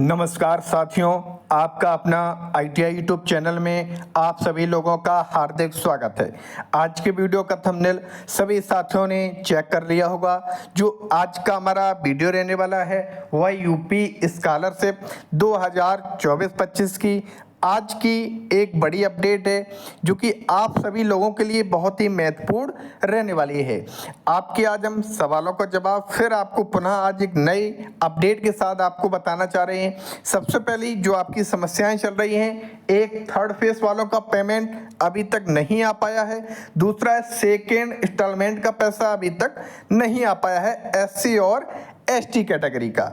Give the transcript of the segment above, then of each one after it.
नमस्कार साथियों, आपका अपना ITI यूट्यूब चैनल में आप सभी लोगों का हार्दिक स्वागत है। आज के वीडियो का थंबनेल सभी साथियों ने चेक कर लिया होगा। जो आज का हमारा वीडियो रहने वाला है वह यूपी स्कॉलरशिप 2024-25 की आज की एक बड़ी अपडेट है, जो कि आप सभी लोगों के लिए बहुत ही महत्वपूर्ण रहने वाली है। आपके आज हम सवालों का जवाब फिर आपको पुनः आज एक नई अपडेट के साथ आपको बताना चाह रहे हैं। सबसे पहली जो आपकी समस्याएं चल रही हैं, एक थर्ड फेज वालों का पेमेंट अभी तक नहीं आ पाया है, दूसरा है सेकेंड इंस्टॉलमेंट का पैसा अभी तक नहीं आ पाया है SC और ST कैटेगरी का।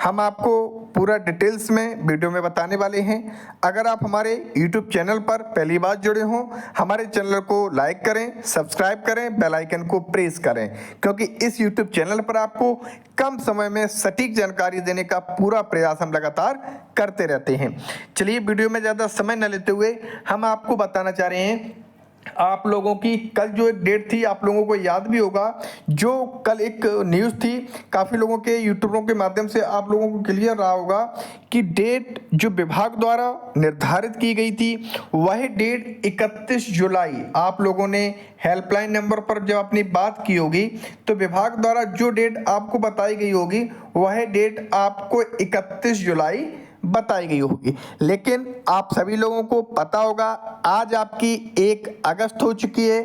हम आपको पूरा डिटेल्स में वीडियो में बताने वाले हैं। अगर आप हमारे YouTube चैनल पर पहली बार जुड़े हों, हमारे चैनल को लाइक करें, सब्सक्राइब करें, बेल आइकन को प्रेस करें, क्योंकि इस YouTube चैनल पर आपको कम समय में सटीक जानकारी देने का पूरा प्रयास हम लगातार करते रहते हैं। चलिए वीडियो में ज़्यादा समय न लेते हुए हम आपको बताना चाह रहे हैं, आप लोगों की कल जो एक डेट थी, आप लोगों को याद भी होगा, जो कल एक न्यूज़ थी, काफ़ी लोगों के यूट्यूबरों के माध्यम से आप लोगों को क्लियर रहा होगा कि डेट जो विभाग द्वारा निर्धारित की गई थी वह डेट 31 जुलाई। आप लोगों ने हेल्पलाइन नंबर पर जब अपनी बात की होगी तो विभाग द्वारा जो डेट आपको बताई गई होगी वह डेट आपको 31 जुलाई बताई गई होगी। लेकिन आप सभी लोगों को पता होगा आज आपकी 1 अगस्त हो चुकी है,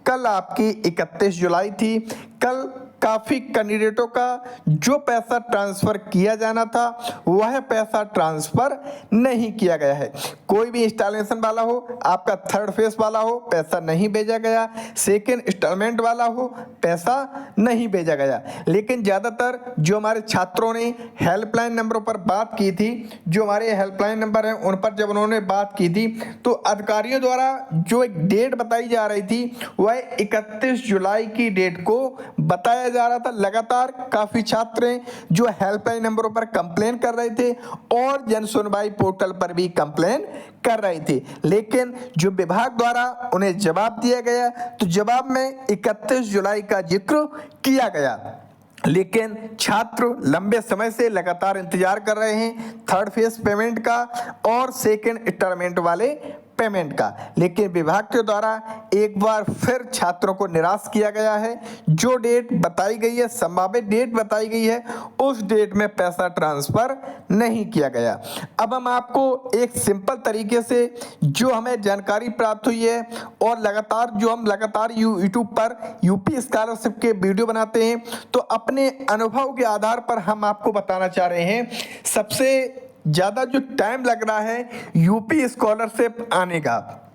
कल आपकी 31 जुलाई थी। कल काफ़ी कैंडिडेटों का जो पैसा ट्रांसफ़र किया जाना था वह पैसा ट्रांसफ़र नहीं किया गया है। कोई भी इंस्टॉलेशन वाला हो, आपका थर्ड फेज वाला हो, पैसा नहीं भेजा गया, सेकेंड इंस्टॉलमेंट वाला हो, पैसा नहीं भेजा गया। लेकिन ज़्यादातर जो हमारे छात्रों ने हेल्पलाइन नंबरों पर बात की थी, जो हमारे हेल्पलाइन नंबर हैं उन पर जब उन्होंने बात की थी तो अधिकारियों द्वारा जो एक डेट बताई जा रही थी वह 31 जुलाई की डेट को बताया जा रहा था। लगातार काफी छात्र जो हेल्पलाइन नंबरों पर कंप्लेन कर रहे थे और जन सुनवाई पोर्टल पर भी कंप्लेन कर रहे थे, लेकिन जो विभाग द्वारा उन्हें जवाब दिया गया तो जवाब में 31 जुलाई का जिक्र किया गया। लेकिन छात्र लंबे समय से लगातार इंतजार कर रहे हैं थर्ड फेज पेमेंट का और सेकेंड इंस्टॉलमेंट वाले पेमेंट का। लेकिन विभाग के द्वारा एक बार फिर छात्रों को निराश किया गया है। जो डेट बताई गई है, संभावित डेट बताई गई है, उस डेट में पैसा ट्रांसफर नहीं किया गया। अब हम आपको एक सिंपल तरीके से जो हमें जानकारी प्राप्त हुई है और लगातार यूट्यूब पर यूपी स्कॉलरशिप के वीडियो बनाते हैं, तो अपने अनुभव के आधार पर हम आपको बताना चाह रहे हैं सबसे ज़्यादा जो टाइम लग रहा है यूपी स्कॉलरशिप आने का।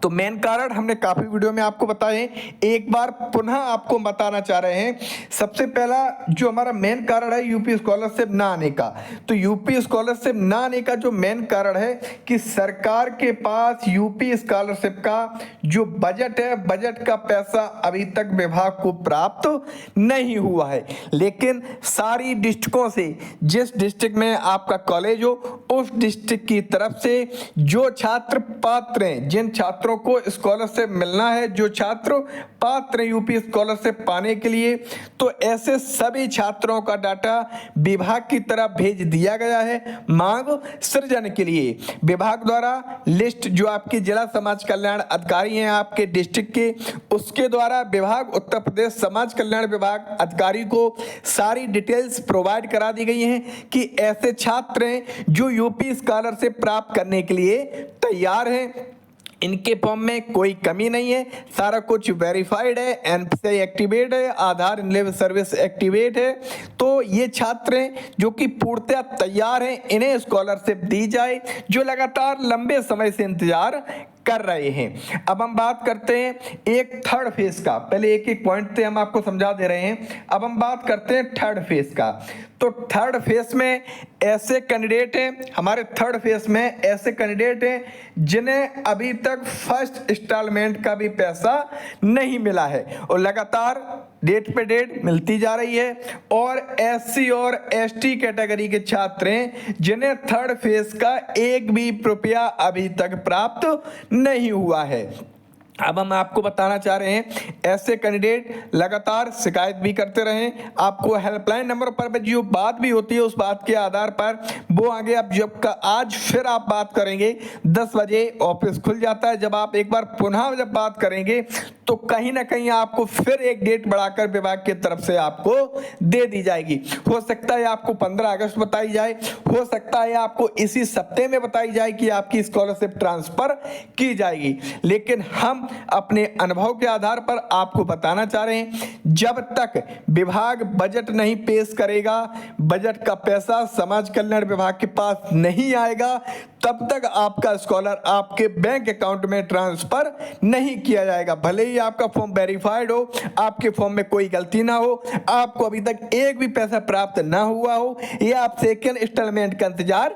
तो मेन कारण हमने काफ़ी वीडियो में आपको बताए, एक बार पुनः आपको बताना चाह रहे हैं। सबसे पहला जो हमारा मेन कारण है यूपी स्कॉलरशिप ना आने का, तो यूपी स्कॉलरशिप ना आने का जो मेन कारण है कि सरकार के पास यूपी स्कॉलरशिप का जो बजट है, बजट का पैसा अभी तक विभाग को प्राप्त नहीं हुआ है। लेकिन सारी डिस्ट्रिक्टों से जिस डिस्ट्रिक्ट में आपका कॉलेज हो उस डिस्ट्रिक्ट की तरफ से जो छात्र पात्र हैं, जिन छात्रों को स्कॉलरशिप मिलना है, जो छात्र पात्र यूपी स्कॉलरशिप पाने के लिए, तो ऐसे सभी छात्रों का डाटा विभाग की तरफ भेज दिया गया है मांग सृजन के लिए। विभाग द्वारा लिस्ट जो आपकी जिला समाज कल्याण अधिकारी हैं आपके डिस्ट्रिक्ट के, उसके द्वारा विभाग उत्तर प्रदेश समाज कल्याण विभाग अधिकारी को सारी डिटेल्स प्रोवाइड करा दी गई हैं कि ऐसे छात्र हैं जो यूपी स्कॉलरशिप प्राप्त करने के लिए तैयार हैं, इनके फॉर्म में कोई कमी नहीं है, सारा कुछ वेरीफाइड है, एनपीसीआई एक्टिवेट है, आधार इनलेव सर्विस एक्टिवेट है। तो ये छात्र हैं जो कि पूर्णतः तैयार हैं, इन्हें स्कॉलरशिप दी जाए, जो लगातार लंबे समय से इंतजार कर रहे हैं। अब हम बात करते हैं एक थर्ड फेज का। पहले एक एक पॉइंट से हम आपको समझा दे रहे हैं, अब हम बात करते हैं थर्ड फेज का। तो थर्ड फेज में ऐसे कैंडिडेट हैं, हमारे थर्ड फेज में ऐसे कैंडिडेट हैं जिन्हें अभी तक फर्स्ट इंस्टॉलमेंट का भी पैसा नहीं मिला है और लगातार डेट पे डेट मिलती जा रही है। और SC और ST कैटेगरी के छात्र हैं जिन्हें थर्ड फेज का एक भी रुपया अभी तक प्राप्त नहीं हुआ है। अब हम आपको बताना चाह रहे हैं, ऐसे कैंडिडेट लगातार शिकायत भी करते रहे। आपको हेल्पलाइन नंबर पर जो बात भी होती है उस बात के आधार पर वो आगे अब जब का आज फिर आप बात करेंगे 10 बजे ऑफिस खुल जाता है। जब आप एक बार पुनः जब बात करेंगे तो कहीं ना कहीं आपको फिर एक डेट बढ़ाकर विभाग की तरफ से आपको दे दी जाएगी। हो सकता है आपको 15 अगस्त बताई जाए, हो सकता है आपको इसी सप्ताह में बताई जाए कि आपकी स्कॉलरशिप ट्रांसफर की जाएगी। लेकिन हम अपने अनुभव के आधार पर आपको बताना चाह रहे हैं, जब तक विभाग बजट नहीं पेश करेगा, बजट का पैसा समाज कल्याण विभाग के पास नहीं आएगा, तब तक आपका स्कॉलर आपके बैंक अकाउंट में ट्रांसफर नहीं किया जाएगा। भले ही आपका फॉर्म वेरीफाइड हो, आपके फॉर्म में कोई गलती ना हो, आपको अभी तक एक भी पैसा प्राप्त ना हुआ हो, या आप सेकेंड इंस्टॉलमेंट का इंतजार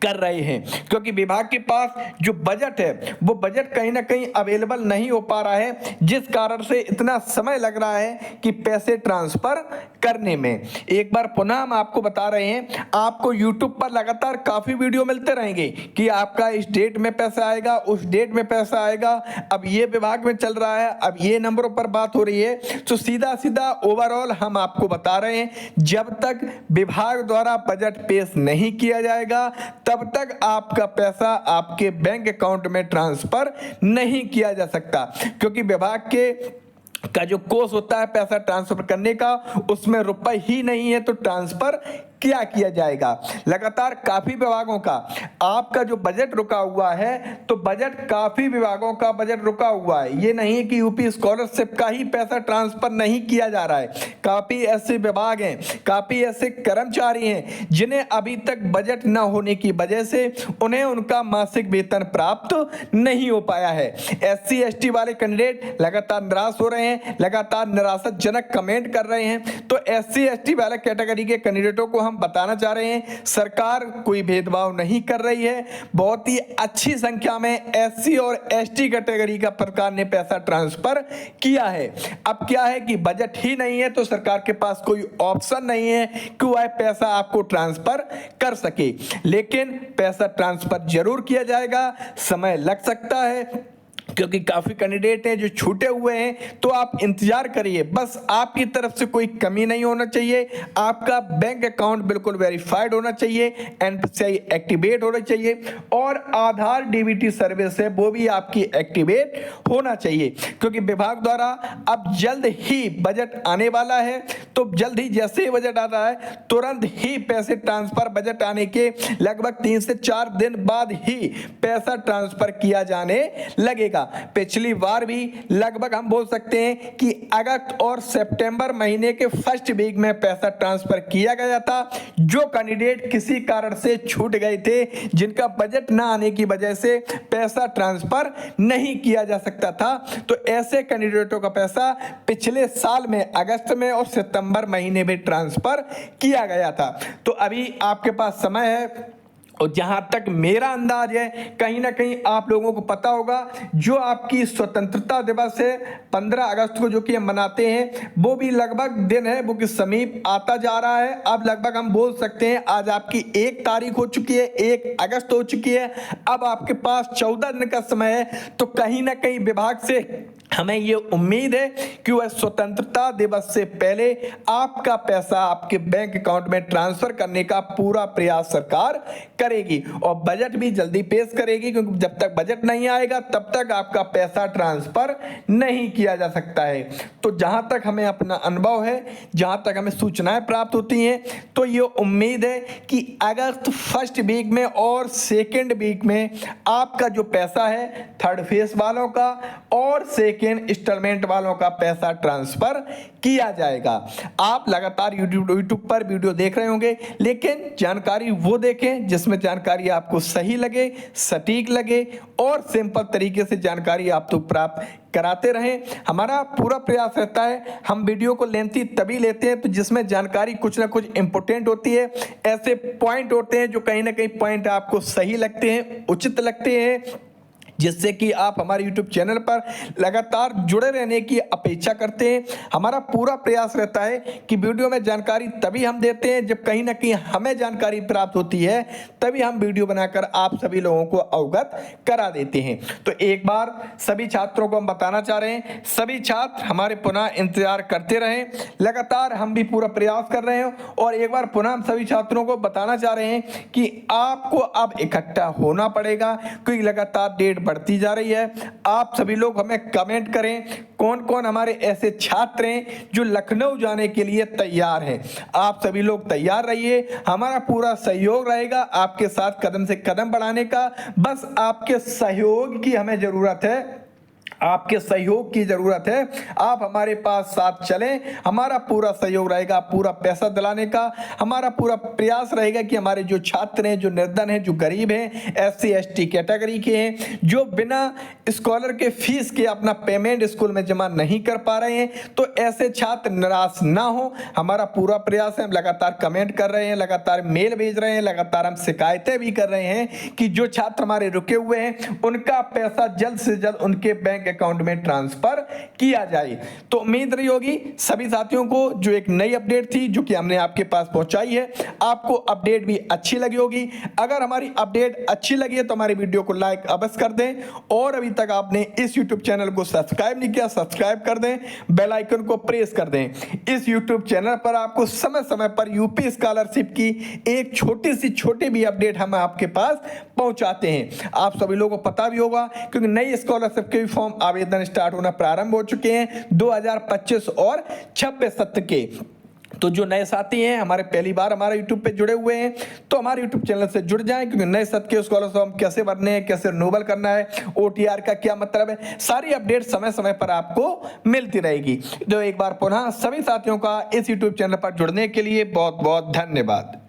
कर रहे हैं, क्योंकि विभाग के पास जो बजट है वो बजट कहीं ना कहीं अवेलेबल नहीं हो पा रहा है, जिस कारण से इतना समय लग रहा है कि पैसे ट्रांसफर करने में। एक बार पुनः हम आपको बता रहे हैं, आपको यूट्यूब पर लगातार काफी वीडियो मिलते रहेंगे कि आपका इस डेट में पैसा आएगा, उस डेट में पैसा आएगा, अब ये विभाग में चल रहा है, अब ये नंबरों पर बात हो रही है। तो सीधा सीधा ओवरऑल हम आपको बता रहे हैं, जब तक विभाग द्वारा बजट पेश नहीं किया जाएगा तब तक आपका पैसा आपके बैंक अकाउंट में ट्रांसफर नहीं किया जा सकता, क्योंकि विभाग का जो कोर्स होता है पैसा ट्रांसफर करने का, उसमें रुपए ही नहीं है तो ट्रांसफर क्या किया जाएगा। लगातार काफी विभागों का आपका जो बजट रुका हुआ है, तो बजट काफी विभागों का बजट रुका हुआ है। ये नहीं है कि यूपी स्कॉलरशिप का ही पैसा ट्रांसफर नहीं किया जा रहा है। काफी ऐसे विभाग हैं, काफी ऐसे कर्मचारी हैं जिन्हें अभी तक बजट न होने की वजह से उन्हें उनका मासिक वेतन प्राप्त नहीं हो पाया है। SC ST वाले कैंडिडेट लगातार निराश हो रहे हैं, लगातार निराशाजनक कमेंट कर रहे हैं। तो SC ST वाले कैटेगरी के कैंडिडेटों को हम बताना चाह रहे हैं, सरकार कोई भेदभाव नहीं कर रही है। बहुत ही अच्छी संख्या में SC और ST कैटेगरी का सरकार ने पैसा ट्रांसफर किया है। अब क्या है कि बजट ही नहीं है तो सरकार के पास कोई ऑप्शन नहीं है कि वह पैसा आपको ट्रांसफर कर सके, लेकिन पैसा ट्रांसफर जरूर किया जाएगा। समय लग सकता है क्योंकि काफी कैंडिडेट हैं जो छूटे हुए हैं, तो आप इंतजार करिए। बस आपकी तरफ से कोई कमी नहीं होना चाहिए, आपका बैंक अकाउंट बिल्कुल वेरीफाइड होना चाहिए, NPCI एक्टिवेट होना चाहिए, और आधार DBT सर्विस है वो भी आपकी एक्टिवेट होना चाहिए। क्योंकि विभाग द्वारा अब जल्द ही बजट आने वाला है, तो जल्द ही जैसे ही बजट आता है तुरंत ही पैसे ट्रांसफर, बजट आने के लगभग 3 से 4 दिन बाद ही पैसा ट्रांसफर किया जाने लगेगा। पिछली बार भी लगभग हम बोल सकते हैं कि अगस्त और सितंबर महीने के फर्स्ट वीक में पैसा ट्रांसफर किया गया था। जो कैंडिडेट किसी कारण से छूट गए थे, जिनका बजट ना आने की वजह से पैसा ट्रांसफर नहीं किया जा सकता था, तो ऐसे कैंडिडेटों का पैसा पिछले साल में अगस्त में और सितंबर महीने में ट्रांसफर किया गया था। तो अभी आपके पास समय है, और जहां तक मेरा अंदाज है, कहीं ना कहीं आप लोगों को पता होगा, जो आपकी स्वतंत्रता दिवस है 15 अगस्त को जो कि हम मनाते हैं, वो भी लगभग दिन है वो कि समीप आता जा रहा है। अब लगभग हम बोल सकते हैं आज आपकी 1 तारीख हो चुकी है, 1 अगस्त हो चुकी है, अब आपके पास 14 दिन का समय है। तो कहीं ना कहीं विभाग से हमें ये उम्मीद है कि वह स्वतंत्रता दिवस से पहले आपका पैसा आपके बैंक अकाउंट में ट्रांसफर करने का पूरा प्रयास सरकार करेगी, और बजट भी जल्दी पेश करेगी, क्योंकि जब तक बजट नहीं आएगा तब तक आपका पैसा ट्रांसफर नहीं किया जा सकता है। तो जहां तक हमें अपना अनुभव है, जहां तक हमें सूचनाएं प्राप्त होती हैं, तो ये उम्मीद है कि अगस्त फर्स्ट वीक में और सेकेंड वीक में आपका जो पैसा है थर्ड फेज वालों का और सेकेंड इंस्टॉलमेंट वालों का पैसा ट्रांसफर किया जाएगा। आप लगातार यूट्यूब पर वीडियो देख रहे होंगे, लेकिन जानकारी वो देखें जिसमें जानकारी आपको सही लगे, सटीक लगे, और सिंपल तरीके से जानकारी आप तो प्राप्त कराते रहें। हमारा पूरा प्रयास रहता है, हम वीडियो को लेंथी तभी लेते हैं तो जिसमें जानकारी कुछ ना कुछ इंपॉर्टेंट होती है। ऐसे पॉइंट होते हैं जो कहीं ना कहीं पॉइंट आपको सही लगते हैं, उचित लगते हैं, जिससे कि आप हमारे YouTube चैनल पर लगातार जुड़े रहने की अपेक्षा करते हैं। हमारा पूरा प्रयास रहता है कि वीडियो में जानकारी तभी हम देते हैं जब कहीं ना कहीं हमें जानकारी प्राप्त होती है, तभी हम वीडियो बनाकर आप सभी लोगों को अवगत करा देते हैं। तो एक बार सभी छात्रों को हम बताना चाह रहे हैं, सभी छात्र हमारे पुनः इंतजार करते रहें। लगातार हम भी पूरा प्रयास कर रहे हैं और एक बार पुनः हम सभी छात्रों को बताना चाह रहे हैं कि आपको अब इकट्ठा होना पड़ेगा, क्योंकि लगातार डेट बढ़ती जा रही है। आप सभी लोग हमें कमेंट करें कौन कौन हमारे ऐसे छात्र हैं जो लखनऊ जाने के लिए तैयार हैं। आप सभी लोग तैयार रहिए, हमारा पूरा सहयोग रहेगा आपके साथ कदम से कदम बढ़ाने का। बस आपके सहयोग की हमें जरूरत है, आपके सहयोग की जरूरत है। आप हमारे पास साथ चलें, हमारा पूरा सहयोग रहेगा, पूरा पैसा दिलाने का हमारा पूरा प्रयास रहेगा कि हमारे जो छात्र हैं, जो निर्धन हैं, जो गरीब हैं, SC ST कैटेगरी के हैं, जो बिना स्कॉलर के फीस के अपना पेमेंट स्कूल में जमा नहीं कर पा रहे हैं, तो ऐसे छात्र निराश ना हो। हमारा पूरा प्रयास है, हम लगातार कमेंट कर रहे हैं, लगातार मेल भेज रहे हैं, लगातार हम शिकायतें भी कर रहे हैं कि जो छात्र हमारे रुके हुए हैं उनका पैसा जल्द से जल्द उनके बैंक अकाउंट में ट्रांसफर किया जाए। तो उम्मीद रही होगी सभी साथियों को जो एक नई अपडेट थी जो कि हमने आपके पास पहुंचाई है, आपको अपडेट भी अच्छी लगी होगी। अगर हमारी अपडेट अच्छी लगी है तो हमारी वीडियो को लाइक अवश्य कर दें, और अभी तक आपने इस YouTube चैनल को सब्सक्राइब नहीं किया, सब्सक्राइब कर दें, बेल आइकन को प्रेस कर दें। इस YouTube चैनल पर आपको समय समय पर यूपी स्कॉलरशिप की एक छोटी भी अपडेट हम आपके पास पहुंचाते हैं। आप सभी लोगों को पता भी होगा क्योंकि नई स्कॉलरशिप के फॉर्म आवेदन स्टार्ट होना प्रारंभ हो चुके हैं 2025 और 26 सत्र के। तो जो नए साथी हैं, हमारे पहली बार हमारे YouTube पे जुड़े हुए हैं, तो हमारे YouTube चैनल से जुड़ जाएं, क्योंकि नए सत्र के स्कॉलरशिप हम कैसे भरने हैं, कैसे रिन्यूअल करना है, OTR का क्या मतलब है, सारी अपडेट समय समय पर आपको मिलती रहेगी। तो एक बार पुनः सभी साथियों का इस YouTube चैनल पर जुड़ने के लिए बहुत बहुत धन्यवाद।